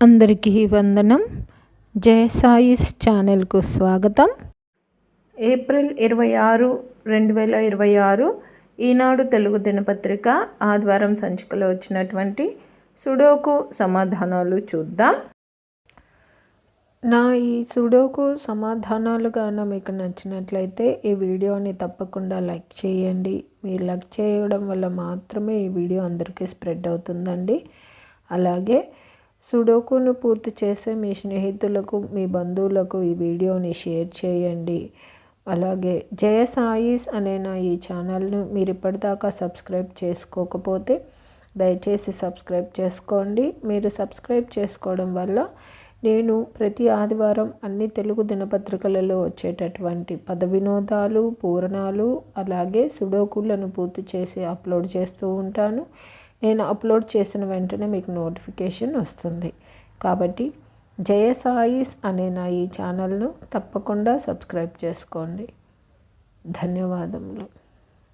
అందరికీ వందనం. జయ సాయిస్ ఛానల్కు స్వాగతం. ఏప్రిల్ 26, 2026 ఈనాడు తెలుగు దినపత్రిక ఆదివారం సంచికలో వచ్చినటువంటి సుడోకు సమాధానాలు చూద్దాం. నా ఈ సుడోకు సమాధానాలు గాన మీకు నచ్చినట్లయితే ఈ వీడియోని తప్పకుండా లైక్ చేయండి. మీరు లైక్ చేయడం వల్ల మాత్రమే ఈ వీడియో అందరికీ స్ప్రెడ్ అవుతుందండి. అలాగే సుడోకును పూర్తి చేసే మీ స్నేహితులకు, మీ బంధువులకు ఈ వీడియోని షేర్ చేయండి. అలాగే జయ సాయిస్ అనే నా ఈ ఛానల్ను మీరు ఇప్పటిదాకా సబ్స్క్రైబ్ చేసుకోకపోతే దయచేసి సబ్స్క్రైబ్ చేసుకోండి. మీరు సబ్స్క్రైబ్ చేసుకోవడం వల్ల నేను ప్రతి ఆదివారం అన్ని తెలుగు దినపత్రికలలో వచ్చేటటువంటి పద వినోదాలు, పూరణాలు, అలాగే సుడోకులను పూర్తి చేసి అప్లోడ్ చేస్తూ ఉంటాను. నేను అప్లోడ్ చేసిన వెంటనే మీకు నోటిఫికేషన్ వస్తుంది. కాబట్టి జయ సాయిస్ అనే నా ఈ ఛానల్ను తప్పకుండా సబ్స్క్రైబ్ చేసుకోండి. ధన్యవాదములు.